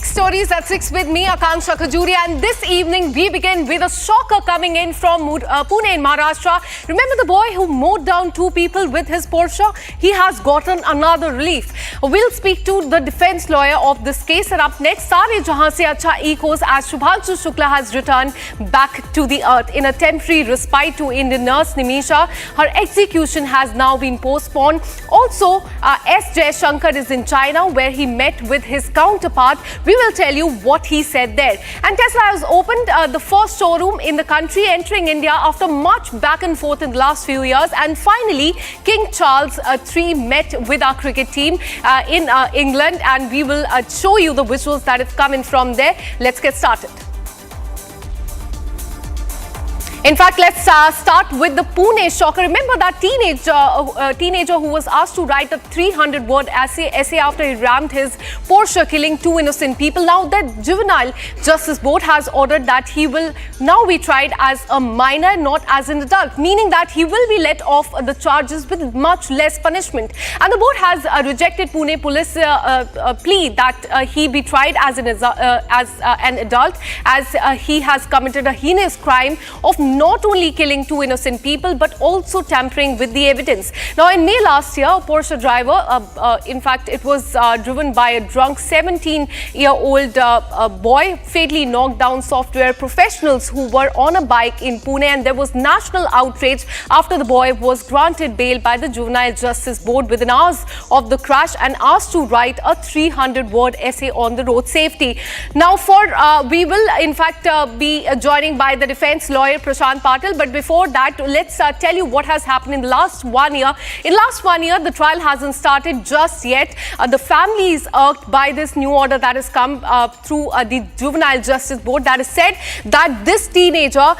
6 stories at 6 with me, Akanksha Khajuri, and this evening we begin with a shocker coming in from Pune in Maharashtra. Remember the boy who mowed down 2 people with his Porsche? He has gotten another relief. We'll speak to the defense lawyer of this case, and up next, Sare Jahan Se Acha echoes as Shubhanshu Shukla has returned back to the earth. In a temporary respite to Indian nurse Nimisha, her execution has now been postponed. Also, S. Shankar is in China, where he met with his counterpart. We will tell you what he said there. And Tesla has opened the first showroom in the country, entering India after much back and forth in the last few years. And finally, King Charles III met with our cricket team in England, and we will show you the visuals that have come in from there. Let's get started. In fact, let's start with the Pune shocker. Remember that teenager who was asked to write a 300-word essay after he rammed his Porsche, killing 2 innocent people. Now, the Juvenile Justice Board has ordered that he will now be tried as a minor, not as an adult, meaning that he will be let off the charges with much less punishment. And the board has rejected Pune police plea that he be tried as an adult, as he has committed a heinous crime of not only killing 2 innocent people but also tampering with the evidence. Now, in May last year, a Porsche driver, in fact, it was driven by a drunk 17-year-old boy, fatally knocked down software professionals who were on a bike in Pune, and there was national outrage after the boy was granted bail by the Juvenile Justice Board within hours of the crash and asked to write a 300-word essay on the road safety. Now, we will in fact be joining by the defense lawyer Prashant Patil, but before that, let's tell you what has happened in the last 1 year. In last 1 year, the trial hasn't started just yet. The family is irked by this new order that has come through the Juvenile Justice Board that has said that this teenager,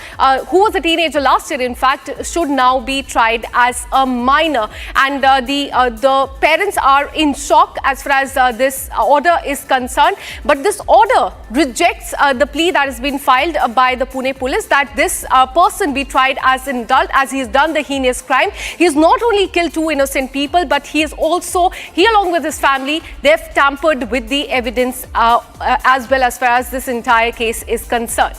who was a teenager last year, in fact, should now be tried as a minor. And the parents are in shock as far as this order is concerned. But this order rejects the plea that has been filed by the Pune police that this person be tried as an adult, as he has done the heinous crime. He has not only killed 2 innocent people, but he is also, he along with his family, they've tampered with the evidence as well as far as this entire case is concerned.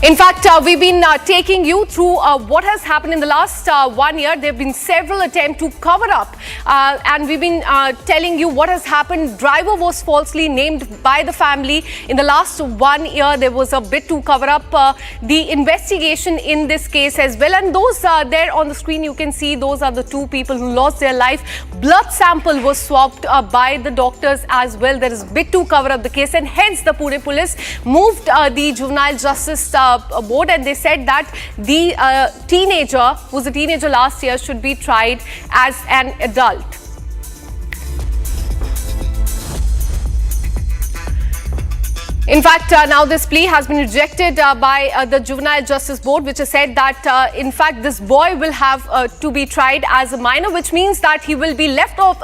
In fact, we've been taking you through what has happened in the last 1 year. There have been several attempts to cover up, and we've been telling you what has happened. Driver was falsely named by the family. In the last 1 year, there was a bit to cover up the investigation in this case as well. And those there on the screen, you can see those are the 2 people who lost their life. Blood sample was swapped by the doctors as well. There is a bit to cover up the case, and hence the Pune police moved the Juvenile Justice Board, and they said that the teenager, who was a teenager last year, should be tried as an adult. In fact, now this plea has been rejected by the Juvenile Justice Board, which has said that, in fact, this boy will have to be tried as a minor, which means that he will be let off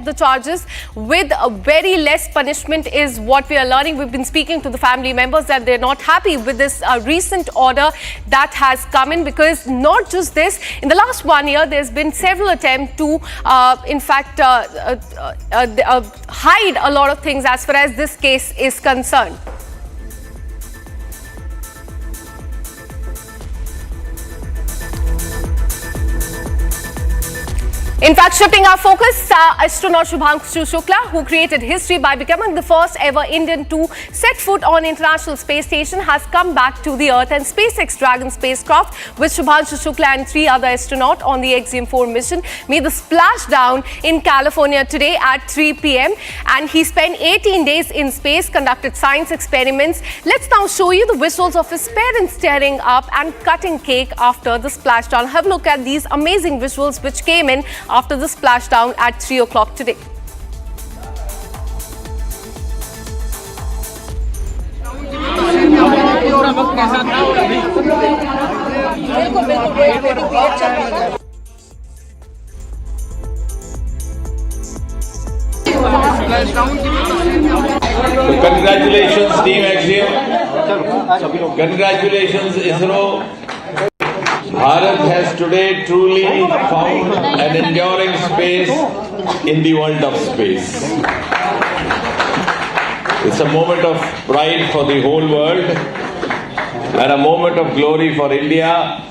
the charges with a very less punishment is what we are learning. We've been speaking to the family members that they're not happy with this recent order that has come in, because not just this, in the last 1 year, there's been several attempts to, in fact, hide a lot of things as far as this case is concerned. In fact, shifting our focus, astronaut Shubhanshu Shukla, who created history by becoming the first ever Indian to set foot on International Space Station, has come back to the Earth, and SpaceX Dragon spacecraft with Shubhanshu Shukla and 3 other astronauts on the Axiom-4 mission made the splashdown in California today at 3 p.m. and he spent 18 days in space, conducted science experiments. Let's now show you the visuals of his parents tearing up and cutting cake after the splashdown. Have a look at these amazing visuals which came in after the splashdown at 3 o'clock today. Congratulations, Team Axiom. Congratulations, ISRO. Bharat has today truly found an enduring space in the world of space. It's a moment of pride for the whole world and a moment of glory for India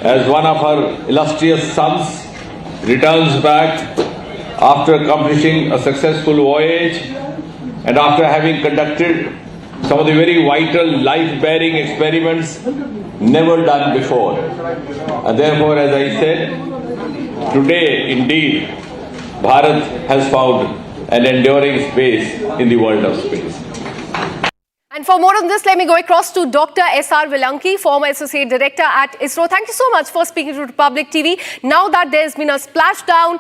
as one of her illustrious sons returns back after accomplishing a successful voyage and after having conducted some of the very vital life-bearing experiments never done before. And therefore, as I said, today indeed Bharat has found an enduring space in the world of space. And for more on this, let me go across to Dr. S.R. Vilanki, former Associate Director at ISRO. Thank you so much for speaking to Republic TV. Now that there's been a splashdown,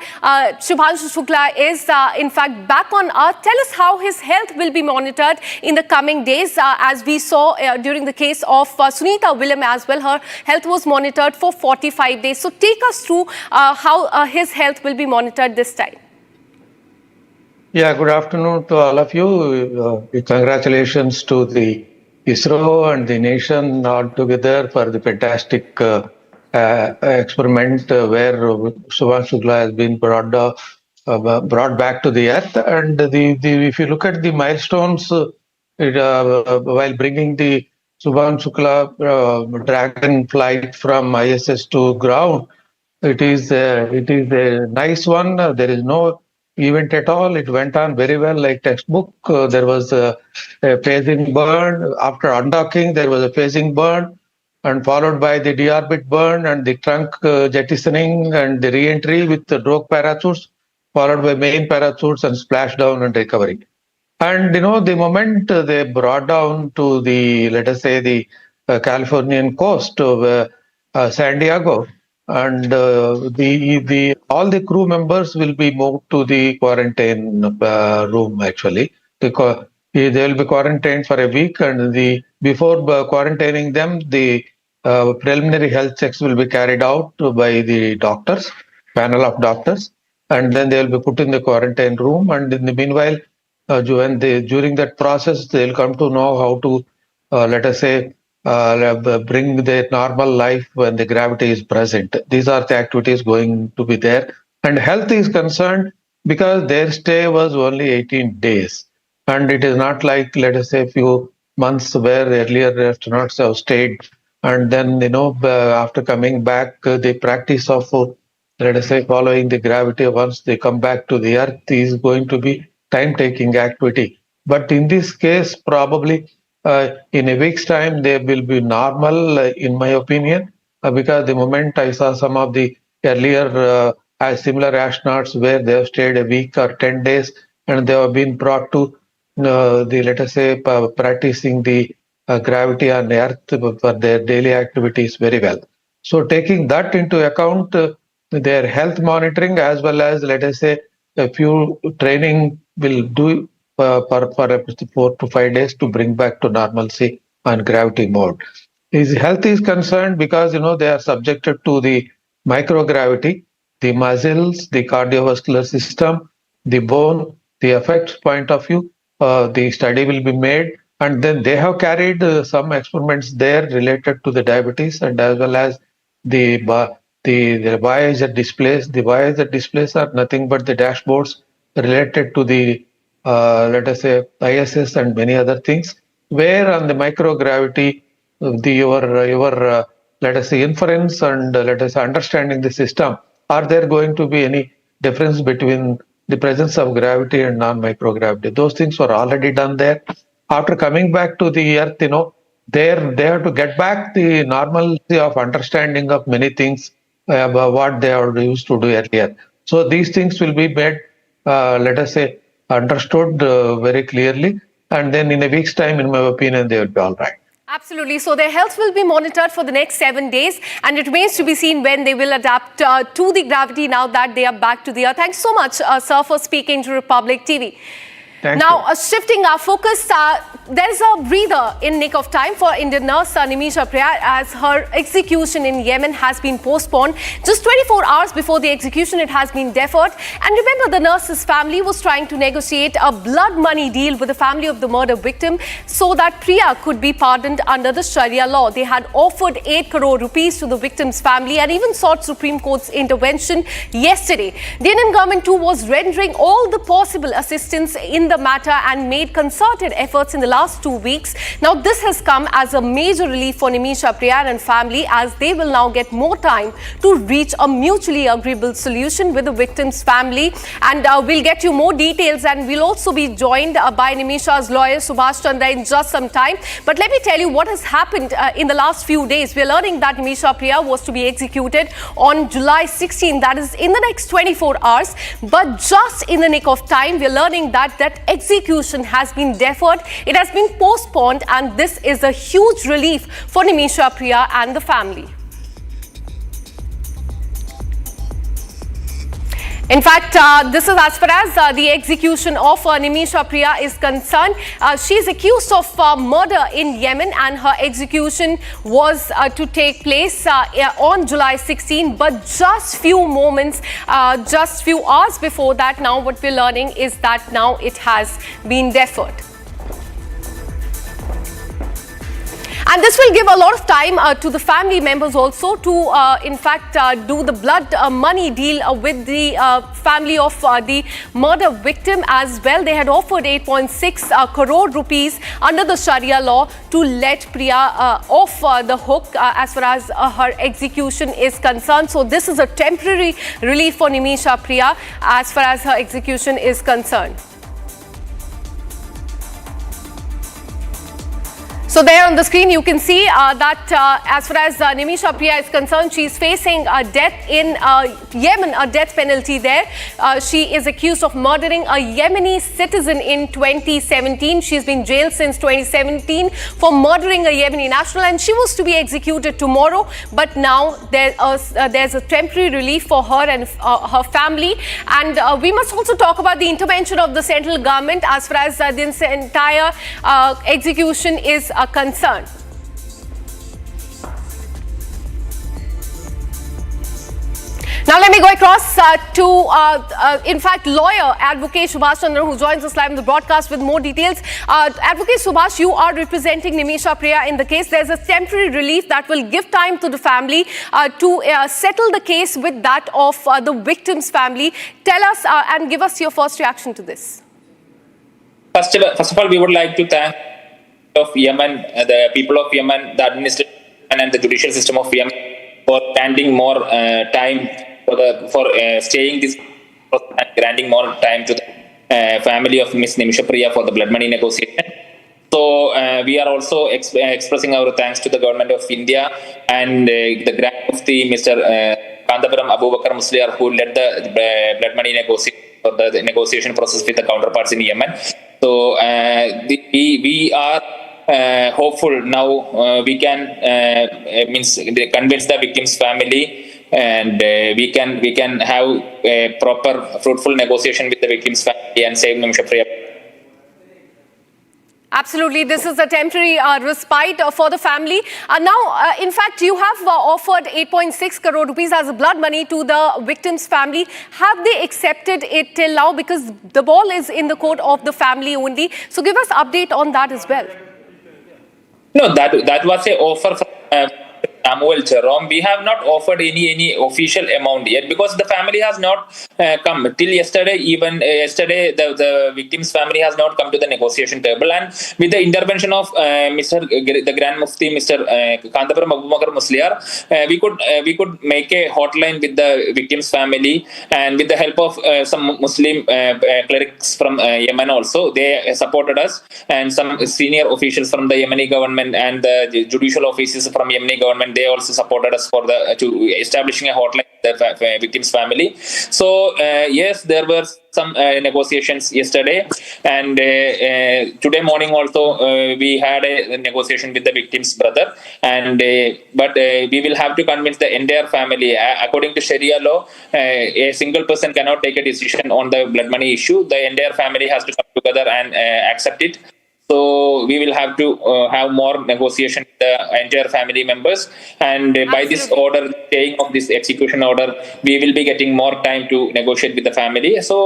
Shubhanshu Shukla is in fact back on Earth. Tell us how his health will be monitored in the coming days. As we saw during the case of Sunita William as well, her health was monitored for 45 days. So take us through how his health will be monitored this time. Yeah, good afternoon to all of you. Congratulations to the ISRO and the nation all together for the fantastic experiment where Shubhanshu Shukla has been brought back to the earth. And if you look at the milestones while bringing the Shubhanshu Shukla Dragon flight from ISS to ground, it is a nice one. There is no event at all. It went on very well, like textbook. There was a phasing burn. After undocking, there was a phasing burn, and followed by the deorbit burn and the trunk jettisoning and the re-entry with the drogue parachutes, followed by main parachutes and splashdown and recovery. And the moment they brought down to the, let us say, the Californian coast of San Diego, and all the crew members will be moved to the quarantine room. Actually, they will be quarantined for a week, and before quarantining them, the preliminary health checks will be carried out by the doctors, panel of doctors, and then they will be put in the quarantine room. And in the meanwhile, during that process, they will come to know how to, let us say, bring their normal life when the gravity is present. These are the activities going to be there. And health is concerned because their stay was only 18 days. And it is not like, let us say, a few months where earlier astronauts have stayed. And then, after coming back, the practice of, let us say, following the gravity once they come back to the Earth is going to be time-taking activity. But in this case, probably, in a week's time, they will be normal, in my opinion, because the moment I saw some of the earlier similar astronauts where they have stayed a week or 10 days and they have been brought to let us say, practicing the gravity on Earth for their daily activities very well. So taking that into account, their health monitoring as well as, let us say, a few training will do for 4 to 5 days to bring back to normalcy on gravity mode. His health is concerned because they are subjected to the microgravity, the muscles, the cardiovascular system, the bone, the effects point of view. The study will be made, and then they have carried some experiments there related to the diabetes and as well as the Voyager displays. The Voyager displays are nothing but the dashboards related to the let us say ISS and many other things, where on the microgravity, your let us say inference and let us say understanding the system, are there going to be any difference between the presence of gravity and non-microgravity? Those things were already done there. After coming back to the Earth, they have to get back the normalcy of understanding of many things about what they are used to do earlier. So these things will be made, let us say, understood very clearly, and then in a week's time, in my opinion, they will be all right. Absolutely. So their health will be monitored for the next 7 days, and it remains to be seen when they will adapt to the gravity now that they are back to the Earth. Thanks so much, sir, for speaking to Republic TV. Thank Now, you. shifting our focus, there's a breather in nick of time for Indian nurse Nimisha Priya as her execution in Yemen has been postponed. Just 24 hours before the execution, it has been deferred. And remember, the nurse's family was trying to negotiate a blood money deal with the family of the murder victim so that Priya could be pardoned under the Sharia law. They had offered 8 crore rupees to the victim's family and even sought Supreme Court's intervention yesterday. The Indian government too was rendering all the possible assistance in the matter and made concerted efforts in the last 2 weeks. Now, this has come as a major relief for Nimisha Priya and family as they will now get more time to reach a mutually agreeable solution with the victim's family. And we'll get you more details, and we'll also be joined by Nimisha's lawyer Subhash Chandra in just some time. But let me tell you what has happened in the last few days. We're learning that Nimisha Priya was to be executed on July 16, that is in the next 24 hours. But just in the nick of time, we're learning that execution has been deferred. It has been postponed, and this is a huge relief for Nimisha Priya and the family. In fact, this is as far as the execution of Nimisha Priya is concerned. She is accused of murder in Yemen, and her execution was to take place on July 16. But just few moments, just few hours before that, now what we're learning is that now it has been deferred. And this will give a lot of time to the family members also to, in fact, do the blood money deal with the family of the murder victim as well. They had offered 8.6 crore rupees under the Sharia law to let Priya off the hook as far as her execution is concerned. So this is a temporary relief for Nimisha Priya as far as her execution is concerned. So there on the screen, you can see that as far as Nimisha Priya is concerned, she is facing death in Yemen, a death penalty there. She is accused of murdering a Yemeni citizen in 2017. She's been jailed since 2017 for murdering a Yemeni national, and she was to be executed tomorrow. But now there's a temporary relief for her and her family. And we must also talk about the intervention of the central government as far as this entire execution is concerned. Now let me go across to, in fact, lawyer advocate Subhash Chandra, who joins us live in the broadcast with more details. Advocate Subhash, you are representing Nimisha Priya in the case. There's a temporary relief that will give time to the family to settle the case with that of the victim's family. Tell us and give us your first reaction to this. First of all, we would like to thank of Yemen, the people of Yemen, the administration and the judicial system of Yemen for granting more time for staying this and granting more time to the family of Miss Nimisha Priya for the blood money negotiation. So we are also expressing our thanks to the government of India and the Grand Mufti Mr. Kandapuram Abu Bakar Musliar, who led the blood money negotiation or the negotiation process with the counterparts in Yemen. So we are hopeful now. We can convince the victim's family, and we can have a proper fruitful negotiation with the victim's family and save Nimisha Priya. Absolutely. This is a temporary respite for the family. Now, in fact, you have offered 8.6 crore rupees as blood money to the victim's family. Have they accepted it till now? Because the ball is in the court of the family only. So give us update on that as well. No, that was a offer from Samuel Jerome. We have not offered any official amount yet because the family has not come till yesterday. Even yesterday, the victim's family has not come to the negotiation table. And with the intervention of the Grand Mufti, Mr. Kandapuram Abu Bakar Musliar, we could make a hotline with the victim's family, and with the help of some Muslim clerics from Yemen also. They supported us, and some senior officials from the Yemeni government and the judicial officers from Yemeni government. they also supported us for to establishing a hotline for the victims' family. So yes, there were some negotiations yesterday, and today morning also we had a negotiation with the victim's brother, and but we will have to convince the entire family. According to Sharia law, a single person cannot take a decision on the blood money issue. The entire family has to come together and accept it. So we will have to have more negotiation with the entire family members, and by this order, staying of this execution order, we will be getting more time to negotiate with the family. So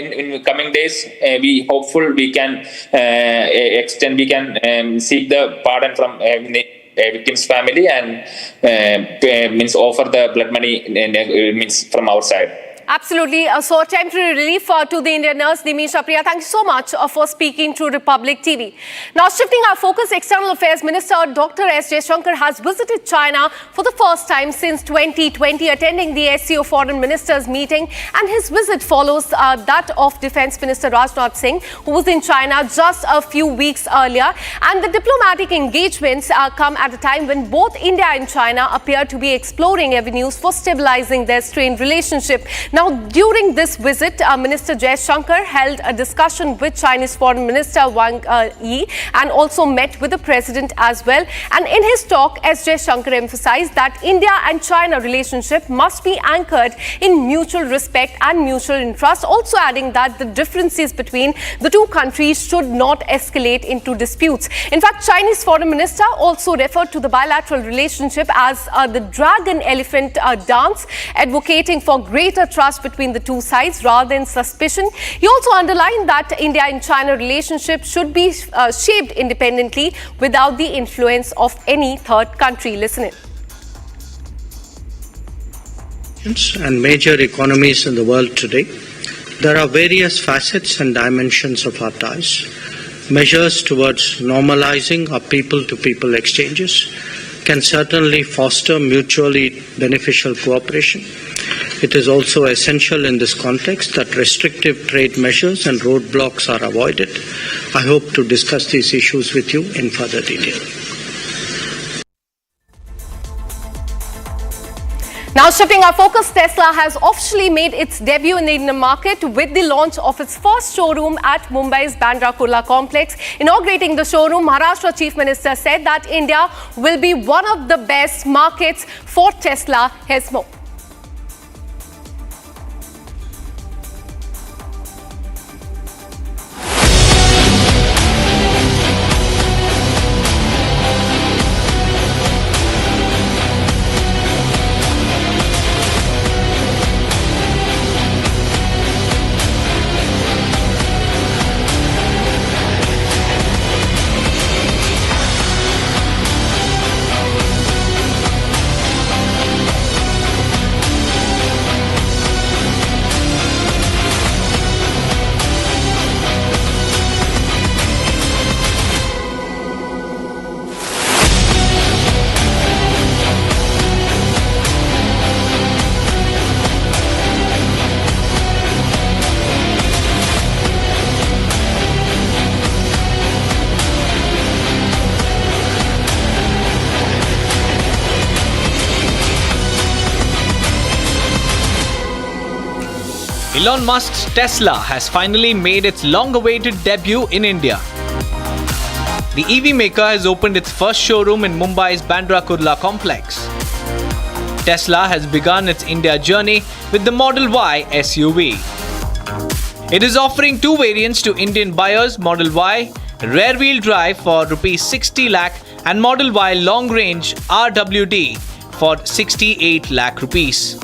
in coming days, we hopeful we can extend, we can seek the pardon from the victim's family and means offer the blood money means from our side. Absolutely. So temporary relief to the Indian nurse, Nimisha Priya. Thank you so much for speaking to Republic TV. Now, shifting our focus, External Affairs Minister Dr. S. Jaishankar has visited China for the first time since 2020, attending the SCO Foreign Ministers meeting. And his visit follows that of Defence Minister Rajnath Singh, who was in China just a few weeks earlier. And the diplomatic engagements come at a time when both India and China appear to be exploring avenues for stabilizing their strained relationship. Now, during this visit, Minister Jaishankar held a discussion with Chinese Foreign Minister Wang Yi and also met with the President as well. And in his talk, S. Jaishankar emphasized that India and China relationship must be anchored in mutual respect and mutual interest, also adding that the differences between the two countries should not escalate into disputes. In fact, Chinese Foreign Minister also referred to the bilateral relationship as the dragon-elephant dance, advocating for greater trust between the two sides rather than suspicion. He also underlined that India and China relationship should be shaped independently without the influence of any third country. Listen in. And major economies in the world today, there are various facets and dimensions of our ties. Measures towards normalizing our people-to-people exchanges can certainly foster mutually beneficial cooperation. It is also essential in this context that restrictive trade measures and roadblocks are avoided. I hope to discuss these issues with you in further detail. Now, shifting our focus, Tesla has officially made its debut in the Indian market with the launch of its first showroom at Mumbai's Bandra Kurla complex. Inaugurating the showroom, Maharashtra Chief Minister said that India will be one of the best markets for Tesla. Here's more. Elon Musk's Tesla has finally made its long-awaited debut in India. The EV maker has opened its first showroom in Mumbai's Bandra Kurla complex. Tesla has begun its India journey with the Model Y SUV. It is offering two variants to Indian buyers, Model Y rear-wheel drive for Rs 60 lakh and Model Y long-range RWD for 68 lakh rupees.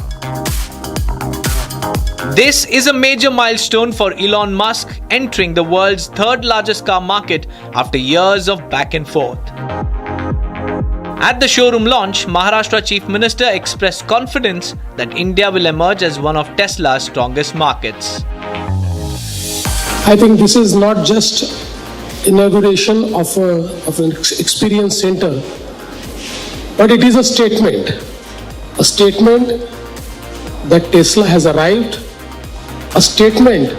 This is a major milestone for Elon Musk, entering the world's third largest car market after years of back and forth. At the showroom launch, Maharashtra Chief Minister expressed confidence that India will emerge as one of Tesla's strongest markets. I think this is not just inauguration of an experience center, but it is a statement that Tesla has arrived, a statement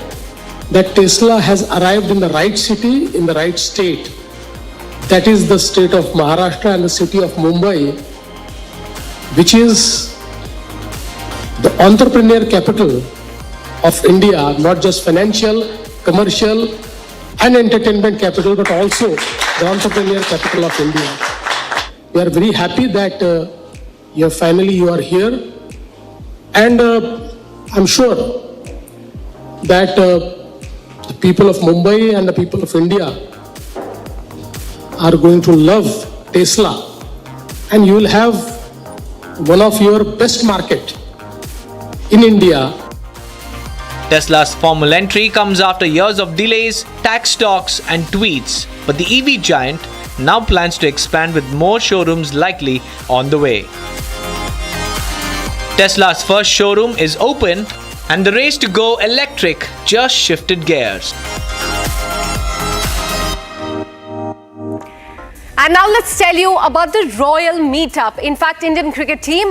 that Tesla has arrived in the right city, in the right state. That is the state of Maharashtra and the city of Mumbai. which is the entrepreneur capital of India, not just financial, commercial and entertainment capital, but also the entrepreneur capital of India. We are very happy that you are here, and I'm sure that the people of Mumbai and the people of India are going to love Tesla, and you will have one of your best market in India. Tesla's formal entry comes after years of delays, tax talks, and tweets, but the EV giant now plans to expand with more showrooms likely on the way. Tesla's first showroom is open, and the race to go electric just shifted gears. And now let's tell you about the Royal Meetup. In fact, Indian cricket team,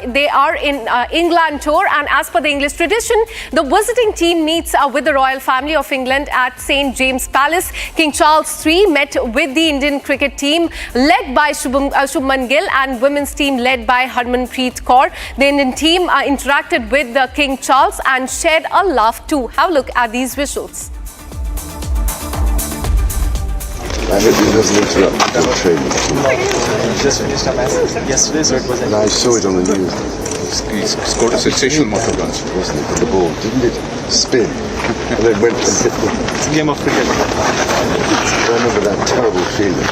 they are in England tour, and as per the English tradition, the visiting team meets with the royal family of England at St. James Palace. King Charles III met with the Indian cricket team led by Shubman Gill and women's team led by Harmanpreet Kaur. The Indian team interacted with King Charles and shared a laugh too. Have a look at these visuals. I hope he doesn't interrupt the training. Just finished a match yesterday, so it was. And I saw it on the news. He scored a sensational motor punch, wasn't it? The ball, didn't it spin? And then went and hit the. It's a game of cricket. I remember that terrible feeling.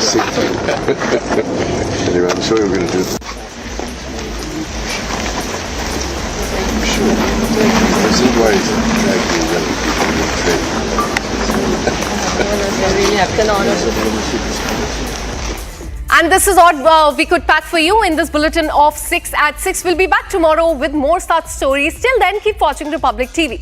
Sick. Anyway, I'm sure you're going to do it. I'm sure. I see why he's actually young people in training. And this is what we could pack for you in this bulletin of 6 at 6. We'll be back tomorrow with more such stories. Till then, keep watching Republic TV.